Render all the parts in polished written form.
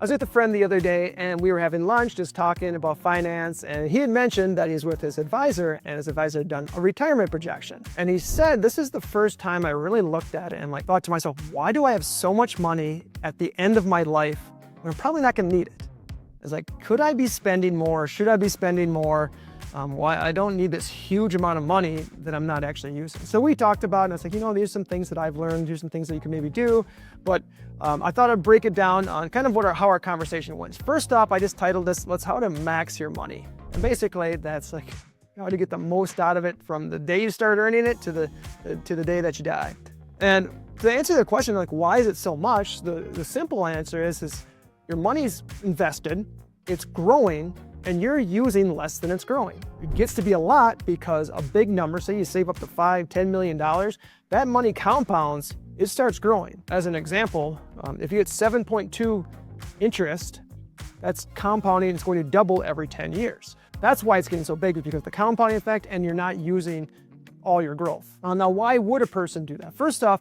I was with a friend the other day and we were having lunch just talking about finance, and he had mentioned that he's with his advisor and his advisor had done a retirement projection. And he said, this is the first time I really looked at it and thought to myself, why do I have so much money at the end of my life when I'm probably not gonna need it? It's like, could I be spending more? Should I be spending more? Why I don't need this huge amount of money that I'm not actually using. So we talked about it, and I was like, these are some things that I've learned, here's some things that you can maybe do. But I thought I'd break it down on kind of how our conversation went. First off, I just titled this, How to Max Your Money. And basically that's like how to get the most out of it from the day you start earning it to the day that you die. And to answer the question, why is it so much? The simple answer is your money's invested, it's growing, and you're using less than it's growing. It gets to be a lot because a big number, say you save up to $5–10 million, that money compounds, it starts growing. As an example, if you get 7.2 interest, that's compounding, it's going to double every 10 years. That's why it's getting so big, because the compounding effect, and you're not using all your growth. Now, why would a person do that? First off,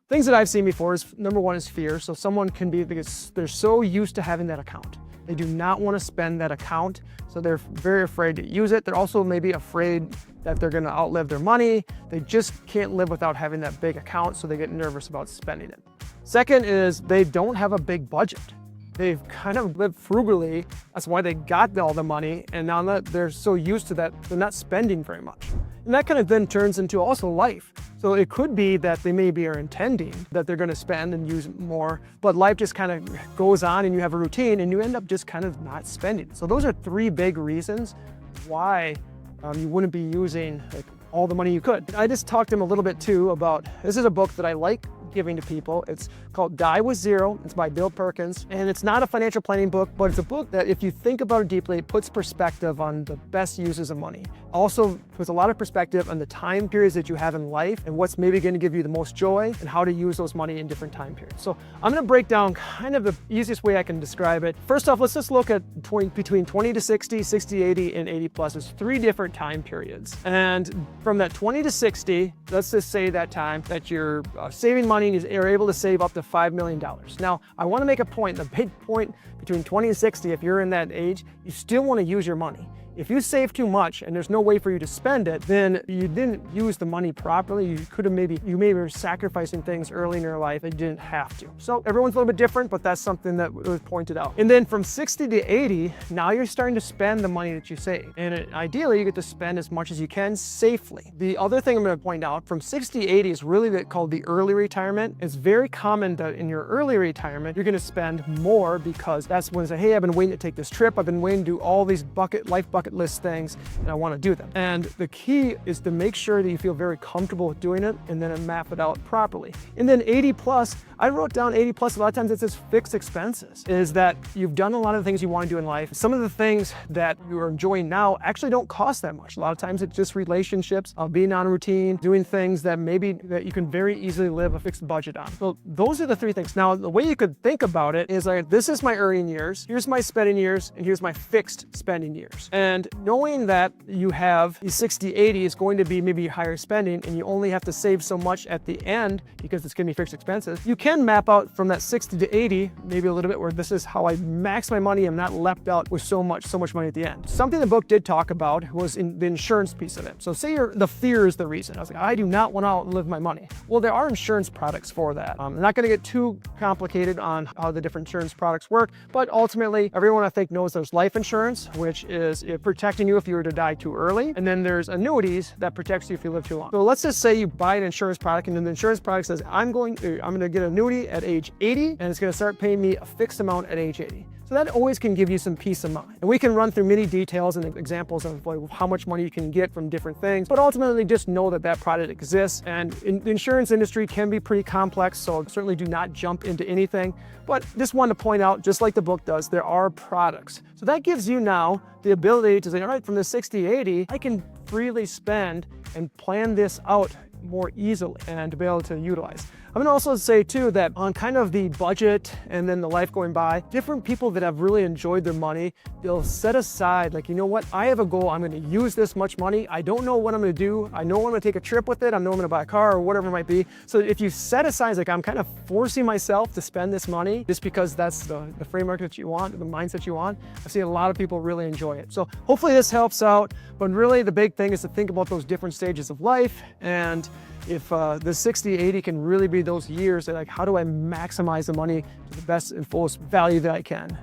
things that I've seen before is, number one is fear. So someone can be, because they're so used to having that account. They do not want to spend that account, so they're very afraid to use it. They're also maybe afraid that they're going to outlive their money. They just can't live without having that big account, so they get nervous about spending it. Second is they don't have a big budget. They've kind of lived frugally. That's why they got all the money, and now that they're so used to that, they're not spending very much. And that kind of then turns into also life. So it could be that they maybe are intending that they're going to spend and use more, but life just kind of goes on and you have a routine and you end up just kind of not spending. So those are three big reasons why you wouldn't be using all the money you could. I just talked to him a little bit too about, this is a book that I like giving to people. It's called Die with Zero. It's by Bill Perkins. And it's not a financial planning book, but it's a book that if you think about it deeply, it puts perspective on the best uses of money. Also puts a lot of perspective on the time periods that you have in life and what's maybe going to give you the most joy and how to use those money in different time periods. So I'm going to break down kind of the easiest way I can describe it. First off, let's just look at between 20 to 60, 60 to 80, and 80 plus. There's three different time periods. And from that 20 to 60, let's just say that time that you're saving money, you're able to save up to $5 million. Now, I want to make a point, the big point between 20 and 60, if you're in that age, you still want to use your money. If you save too much and there's no way for you to spend it, then you didn't use the money properly. You maybe were sacrificing things early in your life and you didn't have to. So everyone's a little bit different, but that's something that was pointed out. And then from 60 to 80, now you're starting to spend the money that you save. And ideally, you get to spend as much as you can safely. The other thing I'm going to point out, from 60 to 80 is really called the early retirement. It's very common that in your early retirement, you're going to spend more because that's when you say, hey, I've been waiting to take this trip. I've been waiting to do all these life bucket list things, and I want to do them. And the key is to make sure that you feel very comfortable with doing it and then map it out properly. And then 80 plus, I wrote down 80 plus, a lot of times it says fixed expenses, is that you've done a lot of the things you want to do in life. Some of the things that you are enjoying now actually don't cost that much. A lot of times it's just relationships, being on routine, doing things that you can very easily live a fixed budget on. So those are the three things. Now, the way you could think about it is this is my earning years, here's my spending years, and here's my fixed spending years. And knowing that you have 60, 80 is going to be maybe higher spending and you only have to save so much at the end because it's going to be fixed expenses, you can map out from that 60 to 80, maybe a little bit, where this is how I max my money. I'm not left out with so much money at the end. Something the book did talk about was in the insurance piece of it. So say the fear is the reason. I was like, I do not want to outlive my money. Well, there are insurance products for that. I'm not going to get too complicated on how the different insurance products work, but ultimately everyone I think knows there's life insurance, which is protecting you if you were to die too early. And then there's annuities that protects you if you live too long. So let's just say you buy an insurance product and then the insurance product says, I'm going to get an annuity at age 80 and it's going to start paying me a fixed amount at age 80. So that always can give you some peace of mind. And we can run through many details and examples of how much money you can get from different things, but ultimately just know that product exists. And the insurance industry can be pretty complex, so certainly do not jump into anything. But just wanted to point out, just like the book does, there are products. So that gives you now the ability to say, all right, from the 60, 80, I can freely spend and plan this out more easily and to be able to utilize. I'm gonna also say too that on kind of the budget and then the life going by, different people that have really enjoyed their money, they'll set aside like, you know what, I have a goal, I'm gonna use this much money. I don't know what I'm gonna do. I know I'm gonna take a trip with it. I know I'm gonna buy a car or whatever it might be. So if you set aside, like I'm kind of forcing myself to spend this money just because that's the framework that you want, the mindset you want, I've seen a lot of people really enjoy it. So hopefully this helps out, but really the big thing is to think about those different stages of life, and if the 60-80 can really be those years that like, how do I maximize the money to the best and fullest value that I can?